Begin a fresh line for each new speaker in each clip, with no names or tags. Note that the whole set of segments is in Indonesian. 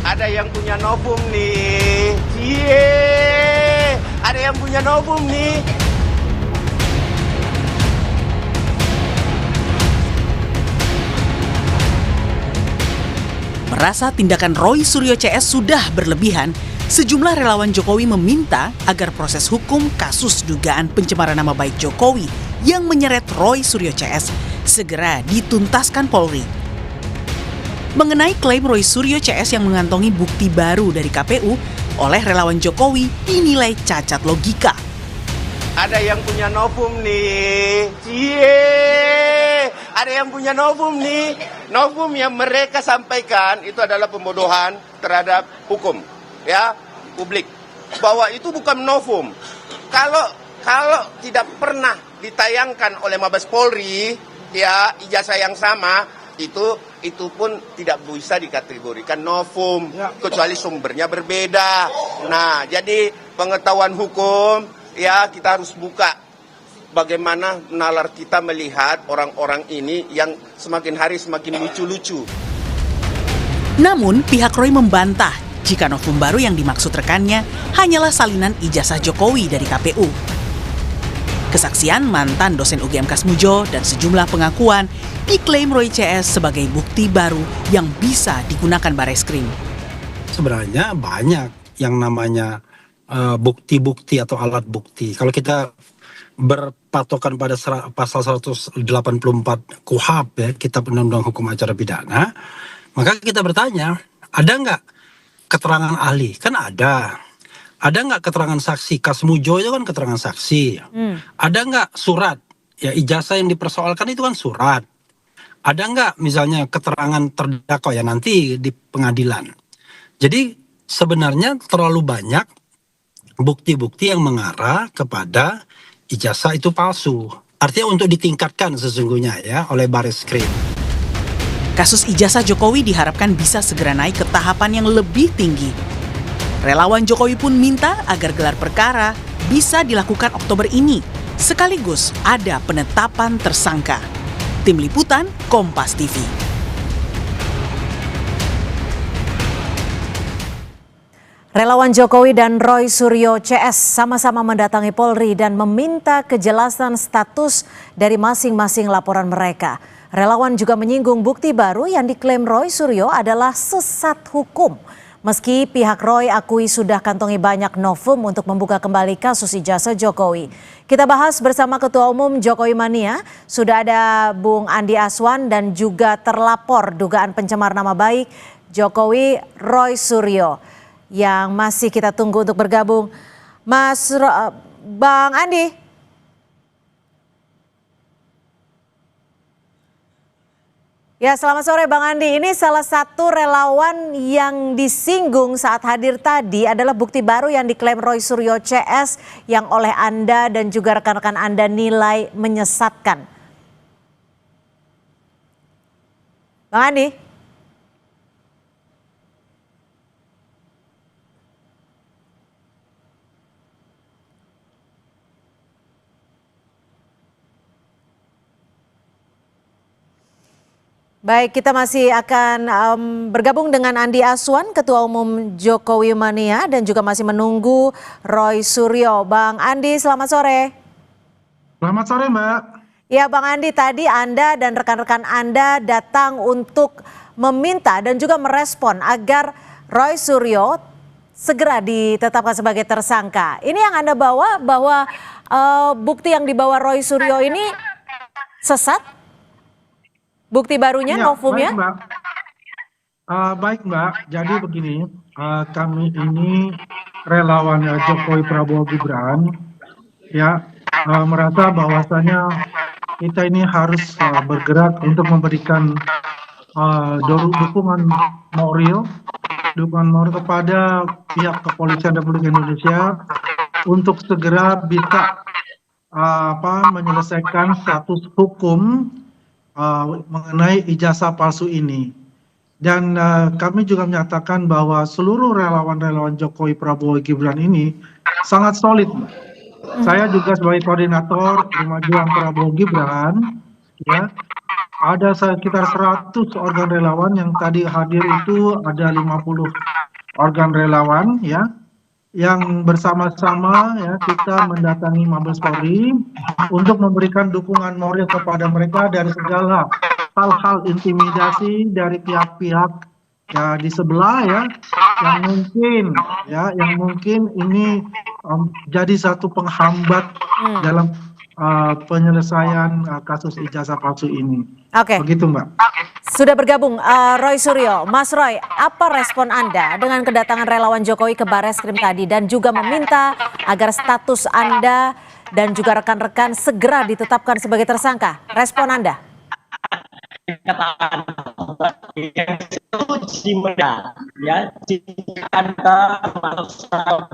Ada yang punya novum nih. Cie, ada yang punya novum nih.
Merasa tindakan Roy Suryo CS sudah berlebihan, sejumlah relawan Jokowi meminta agar proses hukum kasus dugaan pencemaran nama baik Jokowi yang menyeret Roy Suryo CS segera dituntaskan Polri. Mengenai klaim Roy Suryo CS yang mengantongi bukti baru dari KPU, oleh relawan Jokowi dinilai cacat logika.
Ada yang punya novum nih. Cie, ada yang punya novum nih. Novum yang mereka sampaikan itu adalah pembodohan terhadap hukum, ya, publik. Bahwa itu bukan novum. Kalau tidak pernah ditayangkan oleh Mabes Polri, ya, ijazah yang sama, itu pun tidak bisa dikategorikan novum, kecuali sumbernya berbeda. Nah, jadi pengetahuan hukum, ya, kita harus buka bagaimana nalar kita melihat orang-orang ini yang semakin hari semakin lucu-lucu.
Namun, pihak Roy membantah jika novum baru yang dimaksud rekannya hanyalah salinan ijazah Jokowi dari KPU. Kesaksian mantan dosen UGM Kasmujo dan sejumlah pengakuan diklaim Roy CS sebagai bukti baru yang bisa digunakan Bareskrim.
Sebenarnya banyak yang namanya bukti-bukti atau alat bukti. Kalau kita berpatokan pada pasal 184 KUHP, ya, Kitab Undang-Undang Hukum Acara Pidana, maka kita bertanya, ada nggak keterangan ahli? Kan ada. Ada nggak keterangan saksi? Kasmujo itu kan keterangan saksi. Ada nggak surat? Ya, ijazah yang dipersoalkan itu kan surat. Ada nggak misalnya keterangan terdakwa, ya nanti di pengadilan. Jadi sebenarnya terlalu banyak bukti-bukti yang mengarah kepada ijazah itu palsu. Artinya untuk ditingkatkan sesungguhnya, ya, oleh Bareskrim.
Kasus ijazah Jokowi diharapkan bisa segera naik ke tahapan yang lebih tinggi. Relawan Jokowi pun minta agar gelar perkara bisa dilakukan Oktober ini, sekaligus ada penetapan tersangka. Tim Liputan, Kompas TV.
Relawan Jokowi dan Roy Suryo CS sama-sama mendatangi Polri dan meminta kejelasan status dari masing-masing laporan mereka. Relawan juga menyinggung bukti baru yang diklaim Roy Suryo adalah sesat hukum. Meski pihak Roy akui sudah kantongi banyak novum untuk membuka kembali kasus ijazah Jokowi. Kita bahas bersama Ketua Umum Jokowi Mania, sudah ada Bung Andi Aswan dan juga terlapor dugaan pencemar nama baik Jokowi Roy Suryo yang masih kita tunggu untuk bergabung. Bang Andi. Ya, selamat sore Bang Andi. Ini salah satu relawan yang disinggung saat hadir tadi adalah bukti baru yang diklaim Roy Suryo CS yang oleh Anda dan juga rekan-rekan Anda nilai menyesatkan. Bang Andi. Baik, kita masih akan bergabung dengan Andi Aswan, Ketua Umum Jokowi Mania, dan juga masih menunggu Roy Suryo. Bang Andi, selamat sore.
Selamat sore, Mbak.
Ya, Bang Andi, tadi Anda dan rekan-rekan Anda datang untuk meminta dan juga merespon agar Roy Suryo segera ditetapkan sebagai tersangka. Ini yang Anda bawa bahwa bukti yang dibawa Roy Suryo ini sesat? Bukti barunya,
Ya,
novumnya?
baik, Mbak. Baik, Mbak. Jadi begini, kami ini relawan Jokowi Prabowo Gibran, ya, merasa bahwasanya kita ini harus bergerak untuk memberikan dukungan moral kepada pihak kepolisian Republik Indonesia untuk segera bisa menyelesaikan status hukum mengenai ijazah palsu ini. Dan kami juga menyatakan bahwa seluruh relawan-relawan Jokowi Prabowo Gibran ini sangat solid. Saya juga sebagai koordinator Kemajuan Prabowo Gibran, ya, ada sekitar 100 organ relawan yang tadi hadir itu ada 50 organ relawan ya yang bersama-sama ya kita mendatangi Mabes Polri untuk memberikan dukungan moral kepada mereka dari segala hal-hal intimidasi dari pihak-pihak ya di sebelah yang mungkin ini jadi satu penghambat dalam penyelesaian kasus ijazah palsu ini.
Oke.
Begitu Mbak.
Sudah bergabung Roy Suryo. Mas Roy, apa respon Anda dengan kedatangan relawan Jokowi ke Barreskrim tadi dan juga meminta agar status Anda dan juga rekan-rekan segera ditetapkan sebagai tersangka? Respon Anda?
Katakan itu gimana ya, jika Anda masuk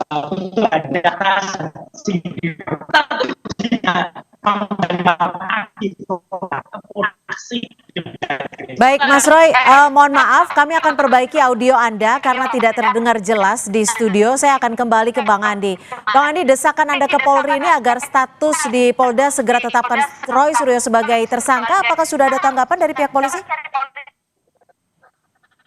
itu ada sanksi
Baik Mas Roy, mohon maaf kami akan perbaiki audio Anda karena tidak terdengar jelas di studio. Saya akan kembali ke Bang Andi. Bang Andi, desakan Anda ke Polri ini agar status di Polda segera tetapkan Roy Suryo sebagai tersangka, apakah sudah ada tanggapan dari pihak polisi?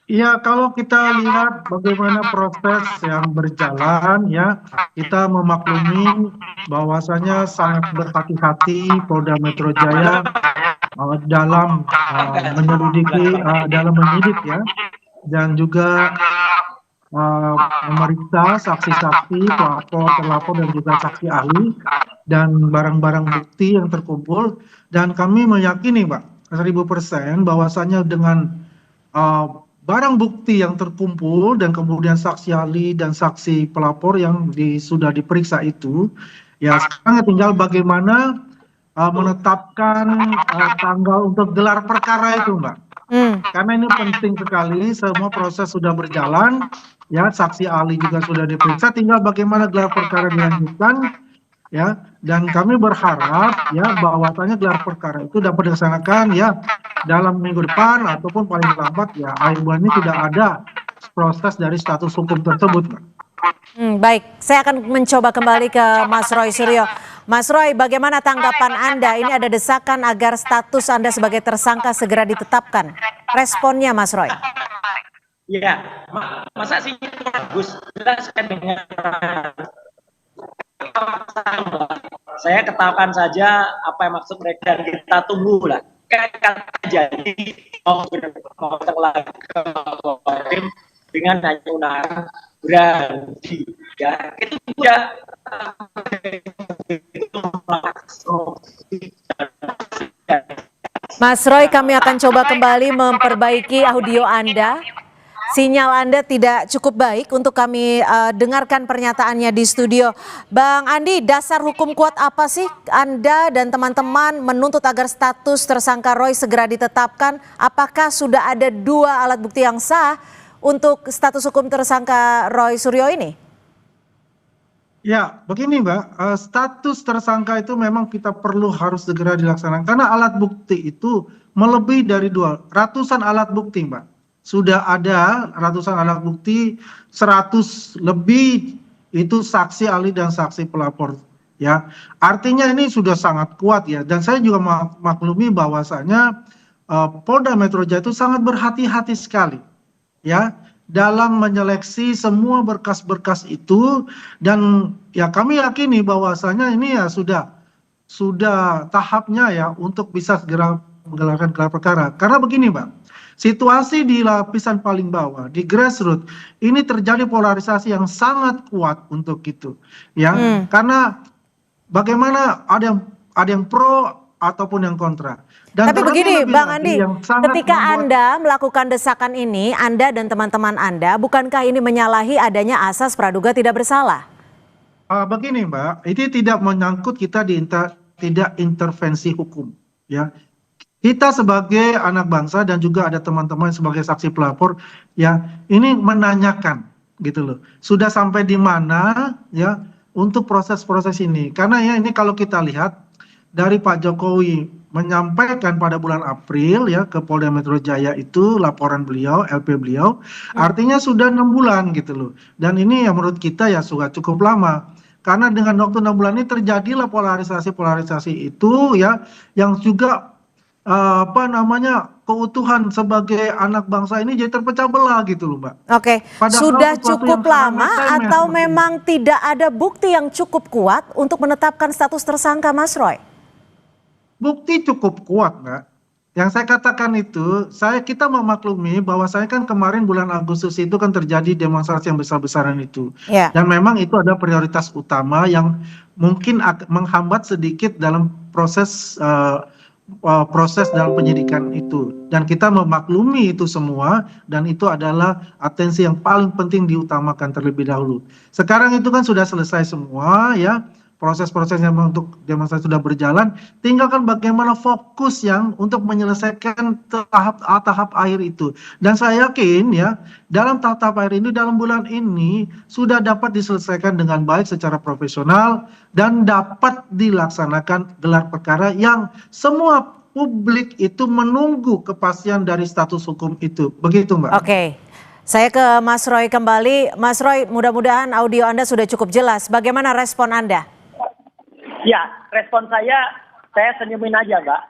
Ya, kalau kita lihat bagaimana proses yang berjalan ya, kita memaklumi bahwasanya sangat berhati-hati Polda Metro Jaya dalam menyelidiki, dalam menyidik ya, dan juga memeriksa saksi-saksi, pelapor, terlapor dan juga saksi ahli dan barang-barang bukti yang terkumpul. Dan kami meyakini, Pak, 1000% bahwasanya dengan barang bukti yang terkumpul dan kemudian saksi ahli dan saksi pelapor yang sudah diperiksa itu, ya sekarang tinggal bagaimana menetapkan tanggal untuk gelar perkara itu, Mbak. Karena ini penting sekali, semua proses sudah berjalan, ya saksi ahli juga sudah diperiksa, tinggal bagaimana gelar perkara dilanjutkan, ya. Dan kami berharap ya bahwasanya gelar perkara itu dapat dilaksanakan ya dalam minggu depan ataupun paling lambat ya akhir bulan ini tidak ada proses dari status hukum tersebut, Mbak.
Baik, saya akan mencoba kembali ke Mas Roy Suryo. Mas Roy, bagaimana tanggapan Anda? Ini ada desakan agar status Anda sebagai tersangka segera ditetapkan. Responnya Mas Roy?
Ya, masa sih bagus jelaskan dengan saya ketahukan saja apa yang maksud mereka dan kita tunggu lah. Kan jadi mau lagi dengan hanya undangan berhenti ya itu sudah
Mas Roy, kami akan coba kembali memperbaiki audio Anda. Sinyal Anda tidak cukup baik untuk kami dengarkan pernyataannya di studio. Bang Andi, dasar hukum kuat apa sih Anda dan teman-teman menuntut agar status tersangka Roy segera ditetapkan? Apakah sudah ada 2 alat bukti yang sah untuk status hukum tersangka Roy Suryo ini?
Ya, begini Mbak, status tersangka itu memang kita perlu harus segera dilaksanakan karena alat bukti itu melebihi dari ratusan alat bukti, Mbak. Sudah ada ratusan alat bukti, 100 lebih itu saksi ahli dan saksi pelapor ya. Artinya ini sudah sangat kuat ya, dan saya juga maklumi bahwasanya Polda Metro Jaya itu sangat berhati-hati sekali ya dalam menyeleksi semua berkas-berkas itu, dan ya kami yakini bahwasanya ini ya sudah tahapnya ya untuk bisa segera menggelarkan gelar perkara. Karena begini Mbak, situasi di lapisan paling bawah, di grassroots, ini terjadi polarisasi yang sangat kuat untuk itu, ya. Karena bagaimana ada yang pro ataupun yang kontra. Dan
tapi begini, Bang Andi, ketika
membuat...
Anda melakukan desakan ini, Anda dan teman-teman Anda, bukankah ini menyalahi adanya asas praduga tidak bersalah?
Begini, Mbak, ini tidak menyangkut kita tidak intervensi hukum, ya. Kita sebagai anak bangsa dan juga ada teman-teman sebagai saksi pelapor ya ini menanyakan gitu loh. Sudah sampai di mana ya untuk proses-proses ini. Karena ya ini kalau kita lihat dari Pak Jokowi menyampaikan pada bulan April ya ke Polda Metro Jaya itu laporan beliau, LP beliau, artinya sudah 6 bulan gitu loh. Dan ini ya menurut kita ya sudah cukup lama. Karena dengan waktu 6 bulan ini terjadilah polarisasi itu ya yang juga keutuhan sebagai anak bangsa ini jadi terpecah belah gitu loh, Mbak.
Oke,
Padahal
sudah
sesuatu
cukup
yang sangat
lama
remeh
atau
seperti
memang tidak ada bukti yang cukup kuat untuk menetapkan status tersangka, Mas Roy?
Bukti cukup kuat, Mbak. Yang saya katakan itu, kita memaklumi bahwa saya kan kemarin bulan Agustus itu kan terjadi demonstrasi yang besar-besaran itu.
Ya.
Dan memang itu ada prioritas utama yang mungkin menghambat sedikit dalam proses dalam penyidikan itu. Dan kita memaklumi itu semua, dan itu adalah atensi yang paling penting diutamakan terlebih dahulu. Sekarang itu kan sudah selesai semua ya. Proses-proses yang untuk demonstrasi sudah berjalan, tinggalkan bagaimana fokus yang untuk menyelesaikan tahap akhir itu. Dan saya yakin ya, dalam tahap akhir ini, dalam bulan ini sudah dapat diselesaikan dengan baik secara profesional dan dapat dilaksanakan gelar perkara yang semua publik itu menunggu kepastian dari status hukum itu. Begitu, Mbak.
Oke. Saya ke Mas Roy kembali. Mas Roy, mudah-mudahan audio Anda sudah cukup jelas. Bagaimana respon Anda?
Ya, respon saya senyumin aja, Mbak.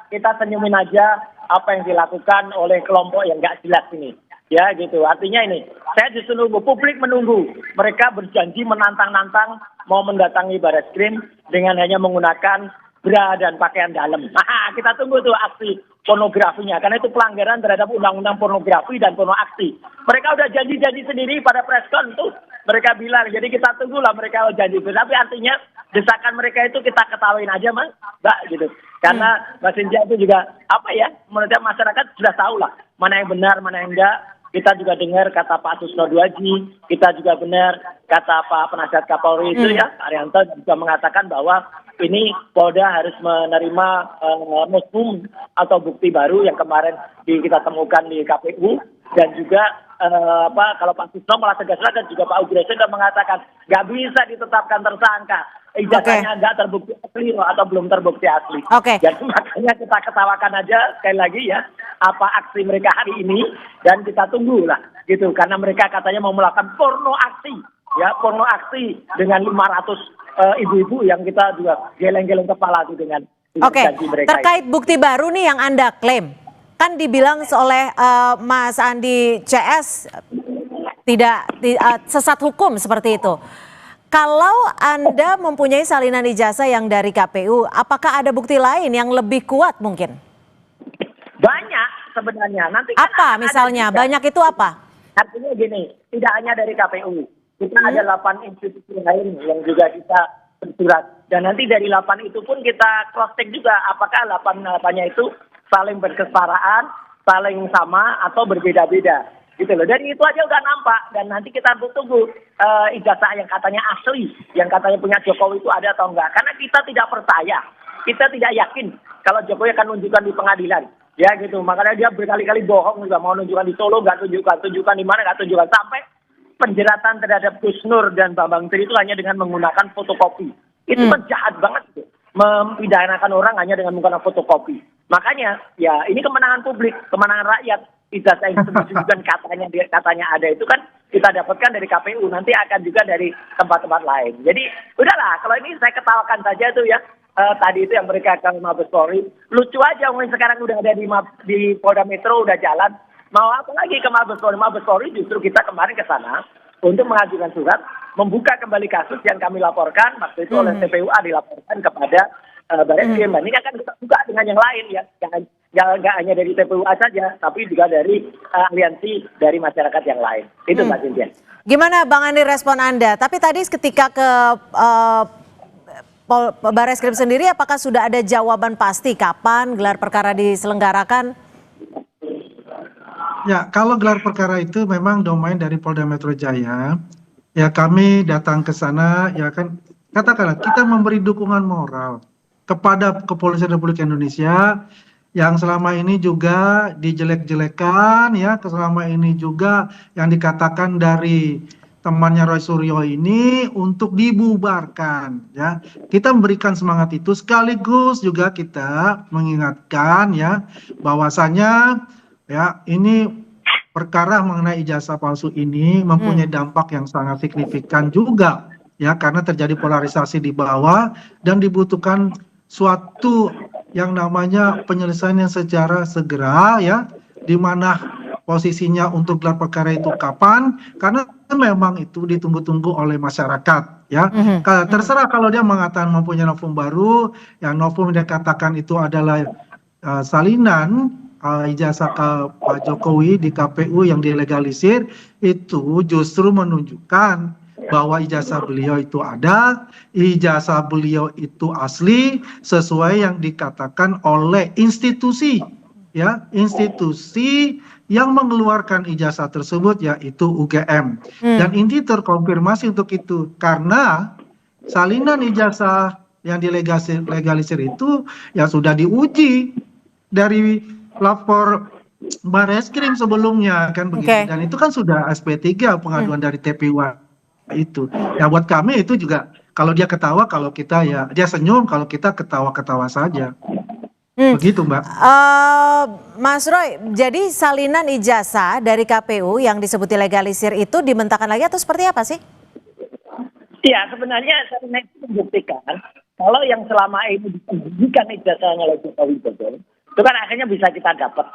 Kita senyumin aja apa yang dilakukan oleh kelompok yang nggak jelas ini. Ya, gitu. Artinya ini, saya justru nunggu, publik menunggu. Mereka berjanji menantang-nantang mau mendatangi Barreskrim dengan hanya menggunakan bra dan pakaian dalam. Nah, kita tunggu tuh aksi pornografinya, karena itu pelanggaran terhadap undang-undang pornografi dan porno aksi. Mereka udah janji-janji sendiri pada preskon tuh. Mereka bilang, jadi kita tunggulah mereka janji. Tapi artinya desakan mereka itu kita ketawain aja, Mbak, gitu. Karena Mbak Cynthia itu juga, menurut masyarakat sudah tahu lah, mana yang benar, mana yang enggak. Kita juga dengar kata Pak Susno Duaji, kita juga benar kata Pak Penasihat Kapolri itu ya, Arianto juga mengatakan bahwa ini Polda harus menerima muslim atau bukti baru yang kemarin kita temukan di KPU, dan juga kalau Pak Susno malah tegas lagi, juga Pak Ugreso sudah mengatakan nggak bisa ditetapkan tersangka, ijazahnya nggak terbukti asli atau belum terbukti asli. Jadi makanya kita ketawakan aja sekali lagi ya apa aksi mereka hari ini, dan kita tunggu lah gitu, karena mereka katanya mau melakukan porno aksi dengan 500 ibu-ibu yang kita juga geleng-geleng kepala tuh dengan janji mereka.
Terkait bukti baru nih yang Anda klaim, kan dibilang oleh Mas Andi CS tidak sesat hukum seperti itu. Kalau Anda mempunyai salinan ijazah yang dari KPU, apakah ada bukti lain yang lebih kuat mungkin?
Banyak sebenarnya. Nanti kan
apa misalnya? Banyak itu apa?
Artinya gini, tidak hanya dari KPU. Kita ada 8 institusi lain yang juga kita bersurat. Dan nanti dari 8 itu pun kita cross-check juga apakah 8-nya itu saling berkesetaraan, saling sama, atau berbeda-beda. Gitu loh. Dari itu aja udah nampak. Dan nanti kita tunggu ijazah yang katanya asli, yang katanya punya Jokowi itu ada atau enggak. Karena kita tidak percaya, kita tidak yakin kalau Jokowi akan nunjukkan di pengadilan. Ya gitu, makanya dia berkali-kali bohong juga, mau nunjukkan di Solo, nggak tunjukkan di mana, nggak tunjukkan. Sampai penjeratan terhadap Gus Nur dan Bambang Tri itu hanya dengan menggunakan fotokopi. Itu kan jahat banget gitu, mempidanakan orang hanya dengan menggunakan fotokopi. Makanya ya ini kemenangan publik, kemenangan rakyat. Ijazah yang disebutkan katanya ada itu kan kita dapatkan dari KPU, nanti akan juga dari tempat-tempat lain. Jadi udahlah, kalau ini saya ketawakan saja tuh ya. Tadi itu yang mereka ke Mabes Polri, lucu aja mungkin sekarang udah ada di Polda Metro, udah jalan, mau apa lagi ke Mabes Polri? Mabes Polri justru kita kemarin ke sana untuk mengajukan surat membuka kembali kasus yang kami laporkan waktu itu oleh TPUA, dilaporkan kepada Barreskrim. Ini akan kita buka dengan yang lain ya, nggak hanya dari TPUA saja, tapi juga dari aliansi dari masyarakat yang lain. Itu Mbak Cynthia.
Gimana Bang Andi respon Anda? Tapi tadi ketika ke Barreskrim sendiri, apakah sudah ada jawaban pasti kapan gelar perkara diselenggarakan?
Ya, kalau gelar perkara itu memang domain dari Polda Metro Jaya. Ya, kami datang ke sana, ya kan, katakanlah kita memberi dukungan moral kepada Kepolisian Republik Indonesia yang selama ini juga dijelek-jelekan, ya, selama ini juga yang dikatakan dari temannya Roy Suryo ini untuk dibubarkan, ya. Kita memberikan semangat itu, sekaligus juga kita mengingatkan ya bahwasanya ya ini perkara mengenai ijazah palsu ini mempunyai dampak yang sangat signifikan juga ya, karena terjadi polarisasi di bawah dan dibutuhkan suatu yang namanya penyelesaian secara segera ya, di mana posisinya untuk gelar perkara itu kapan, karena memang itu ditunggu-tunggu oleh masyarakat ya. Terserah kalau dia mengatakan mempunyai novum baru, yang novum dia katakan itu adalah salinan ijazah ke Pak Jokowi di KPU yang dilegalisir, itu justru menunjukkan bahwa ijazah beliau itu ada, ijazah beliau itu asli sesuai yang dikatakan oleh institusi ya, institusi yang mengeluarkan ijazah tersebut yaitu UGM. Dan ini terkonfirmasi untuk itu karena salinan ijazah yang dilegalisir itu ya sudah diuji dari lapor Bareskrim sebelumnya kan begitu, dan itu kan sudah SP3 pengaduan dari TPU itu. Ya buat kami itu juga kalau dia ketawa, kalau kita ya dia senyum, kalau kita ketawa-ketawa saja. Begitu Mbak.
Mas Roy, jadi salinan ijazah dari KPU yang disebut legalisir itu dimentahkan lagi atau seperti apa sih?
Ya, sebenarnya salinan itu membuktikan kalau yang selama ini disembunyikan ijazahnya oleh Jokowi Dodo, itu kan akhirnya bisa kita dapat.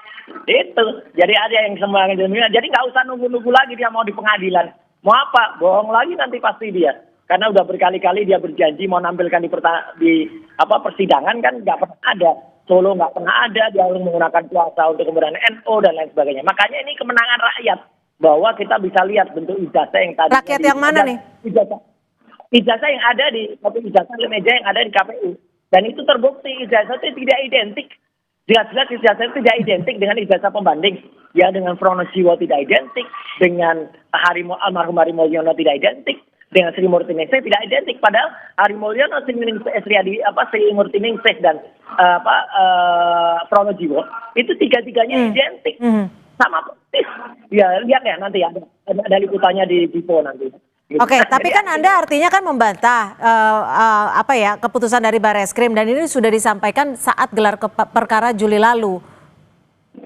Itu. Jadi ada yang sembarangan. Jadi nggak usah nunggu-nunggu lagi dia mau di pengadilan. Mau apa? Bohong lagi nanti pasti dia. Karena udah berkali-kali dia berjanji mau nampilkan di persidangan kan nggak pernah ada. Solo nggak pernah ada, dia harus menggunakan kuasa untuk kemudian NO dan lain sebagainya. Makanya ini kemenangan rakyat bahwa kita bisa lihat bentuk ijazah yang tadi.
Rakyat yang mana nih?
Ijazah yang ada di ijazah meja yang ada di KPU. Dan itu terbukti ijazah itu tidak identik. Jelas-jelas ijazah itu tidak identik dengan ijazah pembanding. Ya dengan Pronojiwo tidak identik, dengan almarhum Hari Mulyono tidak identik, dengan Sri Murtiningsih tidak identik. Padahal Hari Mulyono, Sri Murtiningsih dan Pronojiwo itu tiga-tiganya identik. Sama persis. Ya lihat ya nanti ada liputannya di Dipo nanti.
Oke, tapi kan Anda artinya kan membantah keputusan dari Bareskrim dan ini sudah disampaikan saat gelar perkara Juli lalu.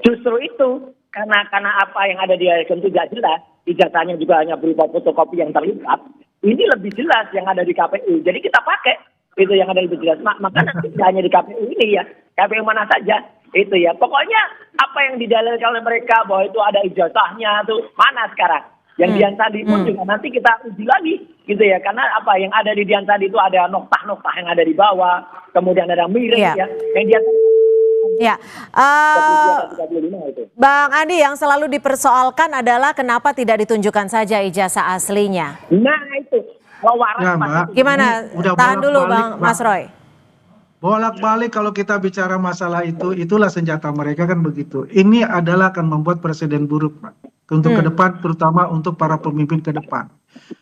Justru itu karena apa yang ada di Bareskrim itu tidak jelas, ijazahnya juga hanya berupa fotokopi yang terlipat. Ini lebih jelas yang ada di KPU. Jadi kita pakai itu yang ada lebih jelas. Maka nanti hanya di KPU ini ya, KPU mana saja itu ya. Pokoknya apa yang didalilkan oleh mereka bahwa itu ada ijazahnya tuh mana sekarang? Yang Dian Sandi pun juga nanti kita uji lagi gitu ya, karena apa yang ada di Dian Sandi itu ada noktah-noktah yang ada di bawah, kemudian ada miring ya. Yang Dian
ya. Bang Andi, yang selalu dipersoalkan adalah kenapa tidak ditunjukkan saja ijazah aslinya.
Nah itu, waras
Ya, Mbak.
Gimana? Tahan dulu Bang Mas Roy.
Bolak-balik kalau kita bicara masalah itu, itulah senjata mereka kan begitu. Ini adalah akan membuat presiden buruk, Pak. Untuk ke depan, terutama untuk para pemimpin ke depan.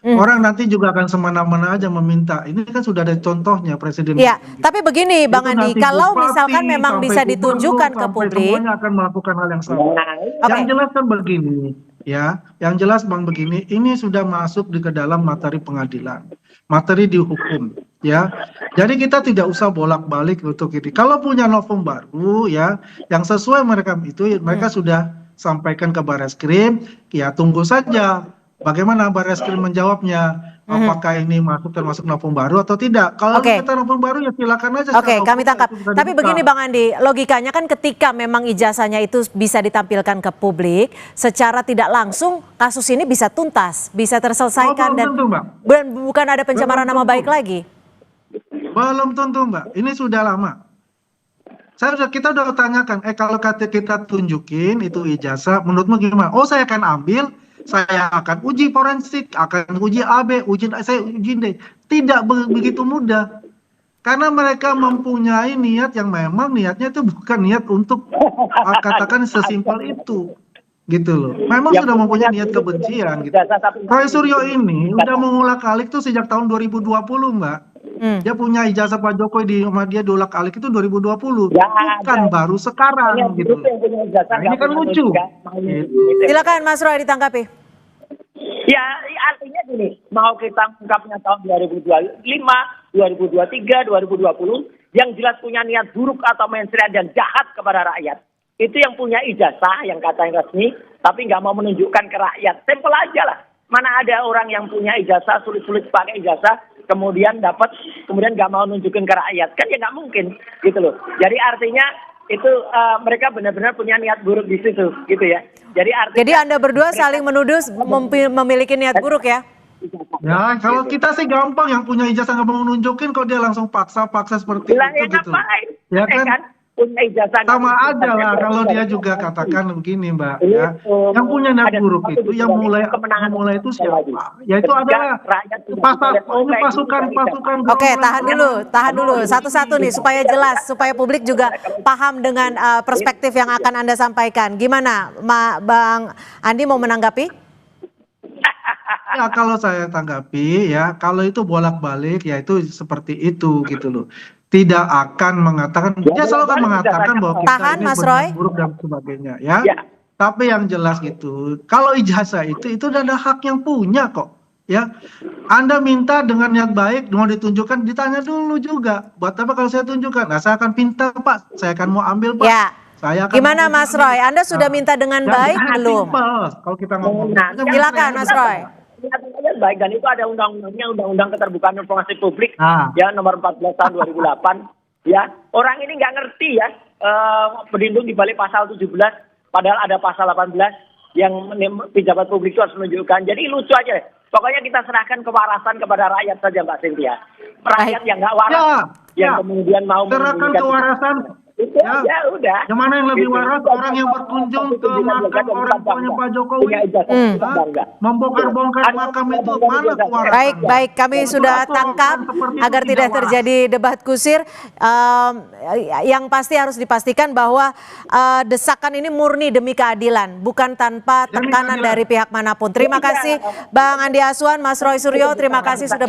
Orang nanti juga akan semena-mena aja meminta. Ini kan sudah ada contohnya presiden.
Ya, tapi begini Bang Andi, kalau misalkan memang bisa ditunjukkan ke publik,
semuanya akan melakukan hal yang sama. Yang jelas kan begini, ya. Yang jelas Bang begini, ini sudah masuk ke dalam materi pengadilan, materi dihukum, ya. Jadi kita tidak usah bolak-balik untuk ini. Kalau punya novum baru, ya, yang sesuai mereka itu, mereka sudah sampaikan ke Bareskrim, ya tunggu saja bagaimana Bareskrim menjawabnya, apakah ini termasuk novum baru atau tidak. Kalau kita novum baru ya silakan aja.
Oke, kami tangkap. Tapi begini Bang Andi, logikanya kan ketika memang ijazahnya itu bisa ditampilkan ke publik, secara tidak langsung kasus ini bisa tuntas, bisa terselesaikan dan bukan ada pencemaran nama baik lagi.
Belum tentu Mbak, ini sudah lama. Kita udah tanyakan, kalau kita tunjukin itu ijazah, menurutmu gimana? Oh saya akan ambil, saya akan uji forensik, akan uji AB, saya uji D. Tidak begitu mudah. Karena mereka mempunyai niat yang memang niatnya itu bukan niat untuk katakan sesimpel itu. Gitu loh. Memang sudah mempunyai niat kebencian gitu. Roy Suryo ini udah mengulak-alik tuh sejak tahun 2020 Mbak. Dia punya ijazah Pak Jokowi di dia diulak-alik itu 2020. Ya, bukan baru sekarang gitu. Nah, ini kan lucu.
Silakan Mas Roy ditanggapi.
Ya artinya gini, mau kita ungkapnya tahun 2025, 2023, 2020, yang jelas punya niat buruk atau mensreat dan jahat kepada rakyat. Itu yang punya ijazah, yang katanya resmi, tapi nggak mau menunjukkan ke rakyat. Simpel aja lah. Mana ada orang yang punya ijazah, sulit-sulit pakai ijazah, kemudian nggak mau nunjukin ke rakyat, kan ya nggak mungkin gitu loh. Jadi artinya itu mereka benar-benar punya niat buruk di situ gitu ya.
Jadi Anda berdua saling menuduh memiliki niat buruk ya?
Ya, kalau kita sih gampang, yang punya ijazah nggak mau nunjukin kok dia langsung paksa seperti
Bilang
itu gitu.
ngapain?
Ya kan?
Punya ijazah
Sama aja lah kalau dia juga katakan begini, Mbak, ya. Yang punya niat buruk itu yang mulai itu siapa? Ya itu adalah pasukan.
Oke, tahan dulu satu-satu nih supaya jelas, supaya publik juga paham dengan perspektif yang akan Anda sampaikan. Gimana, Bang Andi mau menanggapi?
Ya kalau saya tanggapi ya, kalau itu bolak-balik ya itu seperti itu gitu loh. Tidak akan mengatakan, dia selalu kan mengatakan bahwa kita
Tahan,
ini
Mas
berniat
Roy.
buruk dan sebagainya ya. Tapi yang jelas gitu, kalau ijazah itu ada hak yang punya kok ya. Anda minta dengan niat baik, mau ditunjukkan, ditanya dulu juga. Buat apa kalau saya tunjukkan? Nah, saya akan pinta Pak, saya akan mau ambil Pak.
Ya.
Saya akan
Gimana Mas Roy? Anda sudah minta dengan baik belum?
Kalau kita ngomong.
Silakan Mas Roy.
Baik, dan itu ada undang-undangnya, Undang-Undang Keterbukaan Informasi Publik ya nomor 14 tahun 2008 ya. Orang ini nggak ngerti ya berlindung di balik pasal 17 padahal ada pasal 18 yang pejabat publik itu harus menunjukkan. Jadi lucu aja deh. Pokoknya kita serahkan kewarasan kepada rakyat saja, Mbak Cynthia. Rakyat yang nggak waras yang kemudian mau
serahkan kewarasan.
Ya udah.
Yang mana yang lebih waras, orang yang berkunjung ke makam orang tuanya Pak Jokowi, membongkar-bongkar makam itu, mana kewarasan?
Baik, kami sudah tangkap agar tidak terjadi debat kusir. Yang pasti harus dipastikan bahwa desakan ini murni demi keadilan, bukan tanpa tekanan dari pihak manapun. Terima kasih Bang Andi Aswan, Mas Roy Suryo, terima kasih sudah